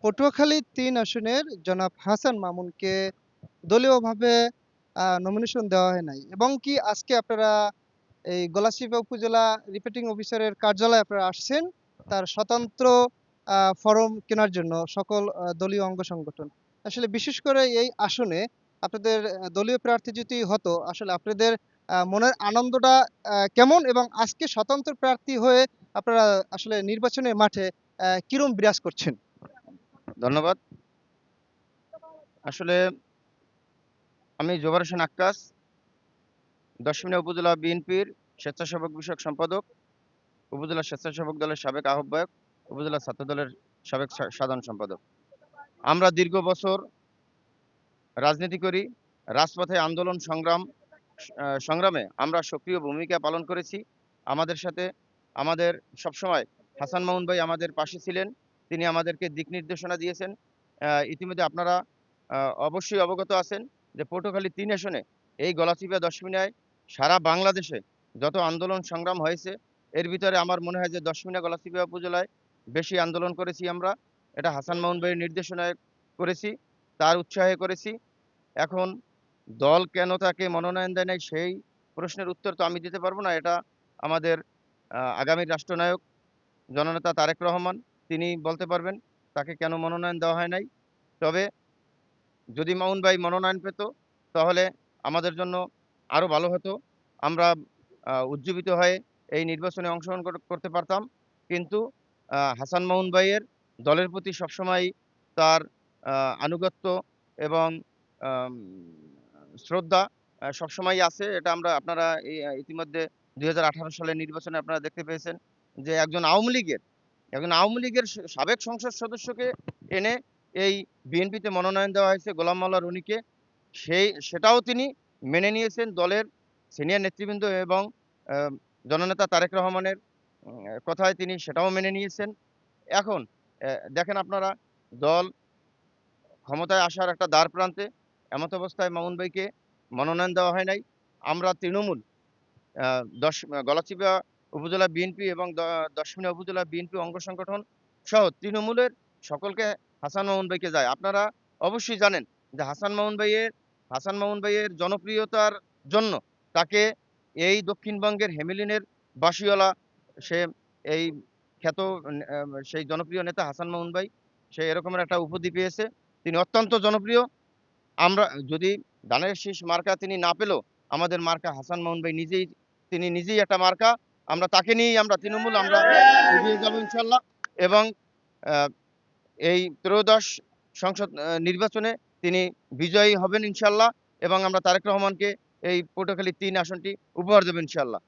পটুয়াখালী ৩ আসনের জনাব হাসান মামুনকে দলীয়ভাবে নমিনেশন দেওয়া হয় নাই এবং কি আজকে আপনারা এই গলাচিপা উপজেলা রিটার্নিং অফিসারের কার্যালয়ে আপনারা আসছেন তার স্বতন্ত্র ফরম কেনার জন্য সকল দলীয় অঙ্গ সংগঠন। আসলে বিশেষ করে এই আসনে আপনাদের দলীয় প্রার্থী যদি হতো আসলে আপনাদের মনের আনন্দটা কেমন এবং আজকে স্বতন্ত্র প্রার্থী হয়ে আপনারা আসলে নির্বাচনের মাঠে কিরম বিরাজ করছেন? ধন্যবাদ। আসলে আমি জোবার হোসেন আক্কাস, দশমিনা উপজেলা বিএনপির স্বেচ্ছাসেবক বিষয়ক সম্পাদক, উপজেলা স্বেচ্ছাসেবক দলের সাবেক আহ্বায়ক, উপজেলা ছাত্র দলের সাবেক সাধারণ সম্পাদক। আমরা দীর্ঘ বছর রাজনীতি করি, রাজপথে আন্দোলন সংগ্রামে আমরা সক্রিয় ভূমিকা পালন করেছি। আমাদের সাথে আমাদের সবসময় হাসান মামুন ভাই আমাদের পাশে ছিলেন। তিনি আমাদেরকে দিক নির্দেশনা দিয়েছেন। ইতিমধ্যে আপনারা অবশ্যই অবগত আছেন যে পটুয়াখালী ৩ আসনে এই গলাচিপা দশমিনায় সারা বাংলাদেশে যত আন্দোলন সংগ্রাম হয়েছে এর ভিতরে আমার মনে হয় যে দশমিনা গলাচিপা উপজেলায় বেশি আন্দোলন করেছি আমরা। এটা হাসান মামুন ভাইয়ের নির্দেশনায় করেছি, তার উৎসাহে করেছি। এখন দল কেন তাকে মনোনয়ন দেয় নাই সেই প্রশ্নের উত্তর তো আমি দিতে পারবো না। এটা আমাদের আগামী রাষ্ট্রনায়ক জননেতা তারেক রহমান তিনি বলতে পারবেন তাকে কেন মনোনয়ন দেওয়া হয় নাই। তবে যদি মামুন ভাই মনোনয়ন পেত তাহলে আমাদের জন্য আরো ভালো হতো। আমরা উজ্জীবিত হয়ে এই নির্বাচনে অংশগ্রহণ করতে পারতাম। কিন্তু হাসান মামুন ভাইয়ের দলের প্রতি সবসময় তার আনুগত্য এবং আম শ্রদ্ধা সবসময়ই আছে। এটা আপনারা ইতিমধ্যে ২০১৮ সালের নির্বাচনে আপনারা দেখতে পেয়েছেন যে একজন আওয়ামী লীগের সাবেক সংসদ সদস্যকে এনে এই বিএনপিতে মনোনয়ন দেওয়া হয়েছে গোলাম মাওলা রনিকে। সেটাও তিনি মেনে নিয়েছেন দলের সিনিয়র নেতৃবৃন্দ এবং আ জননেতা তারেক রহমানের কথায় তিনি সেটাও মেনে নিয়েছেন। এখন দেখেন আপনারা দল ক্ষমতায় আসার একটা দ্বারপ্রান্তে, এমত অবস্থায় মামুন ভাইকে মনোনয়ন দেওয়া হয় নাই। আমরা তৃণমূল আ গলাচিপা উপজেলা বিএনপি এবং দশমিনা উপজেলা বিএনপি অঙ্গ সংগঠন সহ তৃণমূলের সকলকে হাসান মামুন ভাইকে যায়। আপনারা অবশ্যই জানেন যে হাসান মামুন ভাইয়ের জনপ্রিয়তার জন্য তাকে এই দক্ষিণবঙ্গের হেমিলিনের বাঁশিওয়ালা সে এই খ্যাত সেই জনপ্রিয় নেতা হাসান মামুন ভাই সে এরকমের একটা উপাধি পেয়েছে। তিনি অত্যন্ত জনপ্রিয়। আমরা যদি ধানের শীষ মার্কা তিনি না পেলেও আমাদের মার্কা হাসান মামুন ভাই তিনি নিজেই একটা মার্কা। আমরা তাকে নিয়েই আমরা তৃণমূল আমরা এগিয়ে যাবো ইনশাল্লাহ। এবং আহ, এই ত্রয়োদশ সংসদ নির্বাচনে তিনি বিজয়ী হবেন ইনশাল্লাহ এবং আমরা তারেক রহমানকে এই পটুয়াখালী ৩ আসনটি উপহার দেবো ইনশাল্লাহ।